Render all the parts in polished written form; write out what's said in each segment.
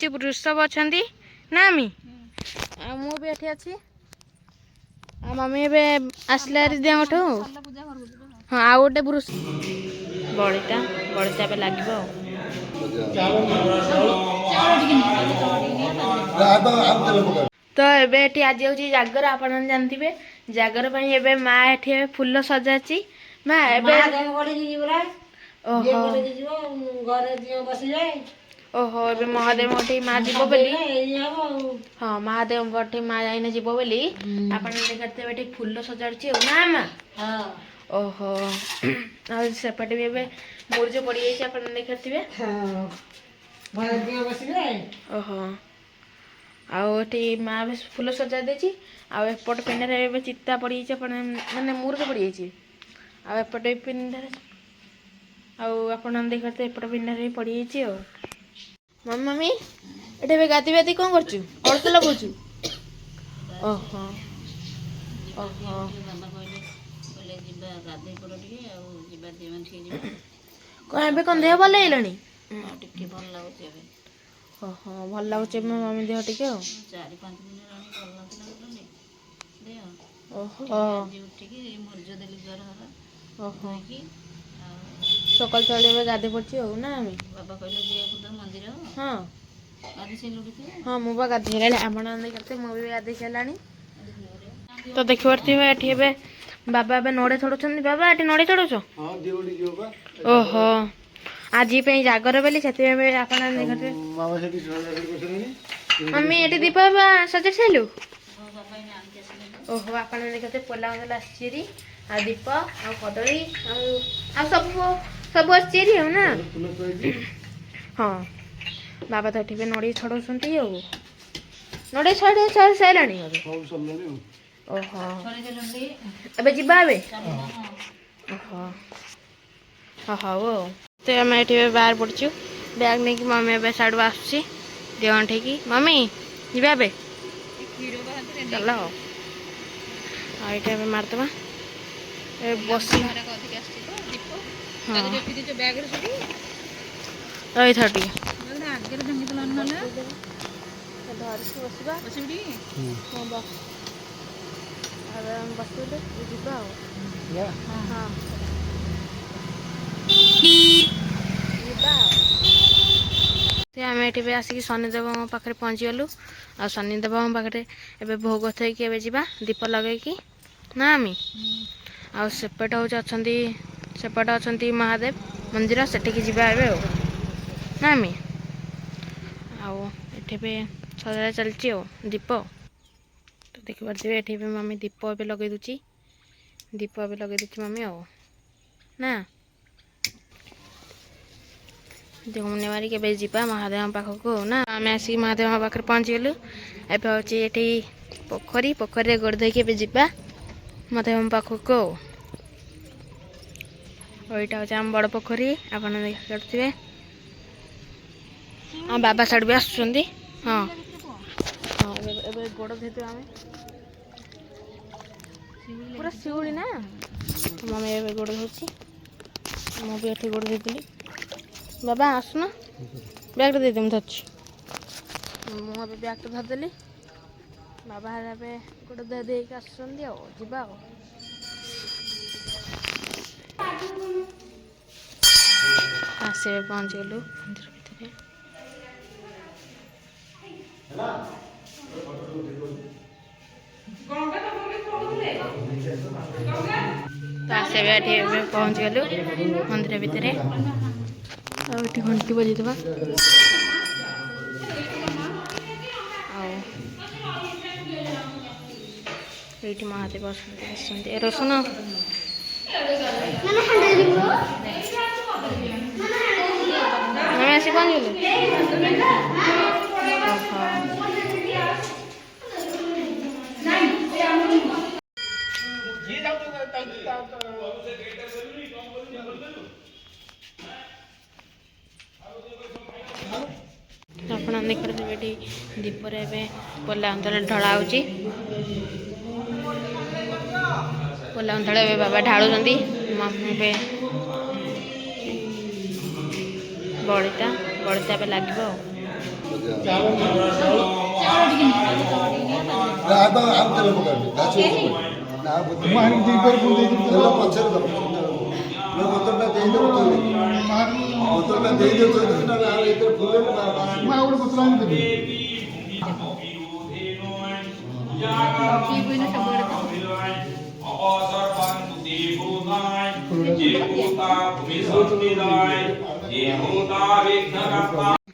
वृषभ अच्छा ना आमी मु भी एठी अच्छी मम्मी ए आसला दिठ हाँ आउ गोटे वृष बड़ीटा बड़ीटा ए लगे तो ये आज हूँ जागर आप जानते जागर पर माँ एटी फुल सजाची माँ ओहो ए महादेव गोटे माँ जीव बोली हाँ महादेव गोटे माँ जाइन जीव बोली आप देखते फुल सजाड़ी ना माँ ओहो सेपटे भी मुर्ज पड़ जाए देखते ओहो आठी माँ भी फुल सजा देती आउट पिंडारे चिता पड़ मानने मुर्ज पड़ जाए आपटे पिंडारे आप देखते एपट पिंडारे पड़ जाए मम्मी ये गादी बादी कौन करत लगुचु ओहो ओहो कौन कौन देह भल है ओहो भल लगुच मम्मी देह टे ओहो सकाल चल गाधे पड़ी ना बाबा कहले मंदिर हाँ हाँ मुझे गाधे करते मुझे गाधे सारा तो देख पारे ये बाबा ए नड़े चढ़ुं बाबा ये नड़े चढ़ुच ओहो आज जागर बोली से आप मम्मी ये दीप बाबा सजा सारू ओहो आप देखते पोला मदल आसरी आ दीप आ कदली आ सब आसरी ना हाँ बाबा तो ये नड़ी छड़ाऊँ नड़ी छड़ सारा ओहो ए जा ओहो हाँ तो आम ये बाहर पड़चु बैग नहीं कि मम्मी ए साड़ू आसुची देह ठेकी मम्मी जा चल ये मारदे बस रही था आम ये आसिक शनिदेव पाखे पहुँचीगलु आ शनिदेव पाखे ए भोग थी जा दीप लगे ना आमी आसेपट हूँ अच्छा सेपट अच्छा महादेव मंदिर सेठिकी जावा ना आमी आठे सजा चलती दीप तो देख पारे ये मम्मी दीप ए लगे दूची दीप ए लगे दूची मम्मी ना दीप मारिक जा महादेव पाखक ना आम आसिक महादेव पाखे पहुँचीगलु एवं हूँ ये पोखरी पोखरी गोड़ धोके जा महादेव पाखक यहाँ हूँ आम बड़ पोखरी आप देखते हाँ बाबा साइड भी आसुँच हाँ हाँ गोड़ धोते आम पूरा शिवड़ी ना मम्मी ए गोड़ धोची मुझे ये गोड़ धोती बाबा आसुन बैग दे मुझे धरची मुझे बैग तो धरदेली बाबा गोड़ धो देक आसुँच जा आसे पहुँच गलु मंदिर भितर तो आसे पहुँच गलु मंदिर भितर आठी घंटी बजेदबा ये महादेव आसते रसुन आसी पहुँच आप देखिए दीपर पोला अंतल ढला हो पोला अंतल बाबा ढालुं मम्मी बड़ीटा बड़ीटा लगे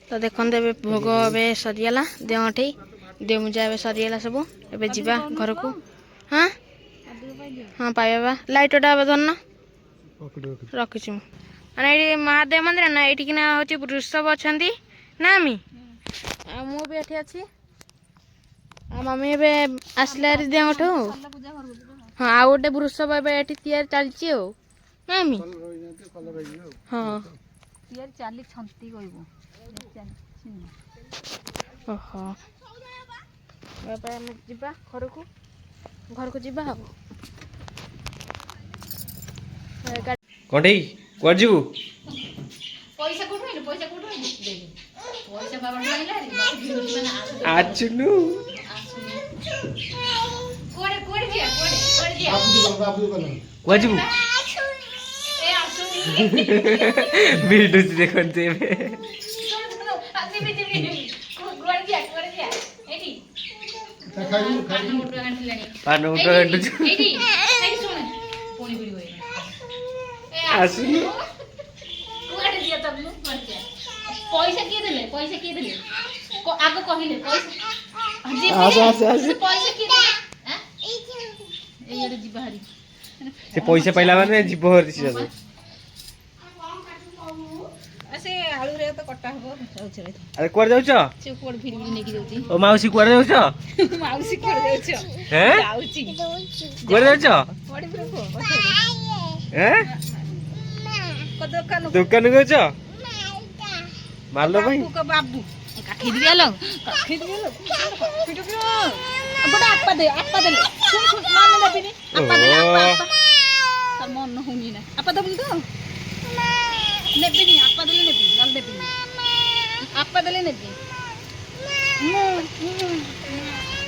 तो देखते ए भोग ए सरीगला देवठी दे मुजा ए सरीगला सब ए जा घर को। हाँ हाँ पाइबा लाइटा धरना रखी मैंने ये महादेव मंदिर ना ये हूँ वृषभ अच्छा ना मी भी एठी अच्छी मम्मी ए आसला देवठू। हाँ आ गोटे वृषभ ए चलती ना मी। हाँ ओहो जा घर को जा कौटे कुआर जीवु पैसा कोठो आइले पैसा कोठो आइले देबे पैसा बाबा लाइला आचुनु कोड़े कोड़े जिया कुआर जीवु ए आसु वीडियो देखन देबे आसी भी देबे कोड़े जिया एठी खाई खाई मोटो गांठी लानी पानो मोटो गांठी एठी एठी सुन पोणी बिड़ी होई आसु कुआडे दिया तब नु मरते पैसा किए देले को आगो कहिले पैसा जी पैसा किए देले हैं ए ये जी बाहरी से पैसा पाइला माने जीव हर दिस जाबे असे आलू रे तो कट्टा हबो जाउछ रे अरे कुआर जाउछ से कोड फिर भी नेकी जाउची ओ माउसी कुआर जाउछ माउसी कोड जाउछ हैं जाउची कुआर जाउछ कोडी फिर को हैं को दुकान गछ मारलो भाई को बाबू काठी दियालो पिटो पिटो बड़ा आपा दे सुन मान ले बिनी आपा दे आपा तर मन होनी ना आपा दबनी तो नेबिनी आपा दले नेबी गल देबी आपा दले नेबी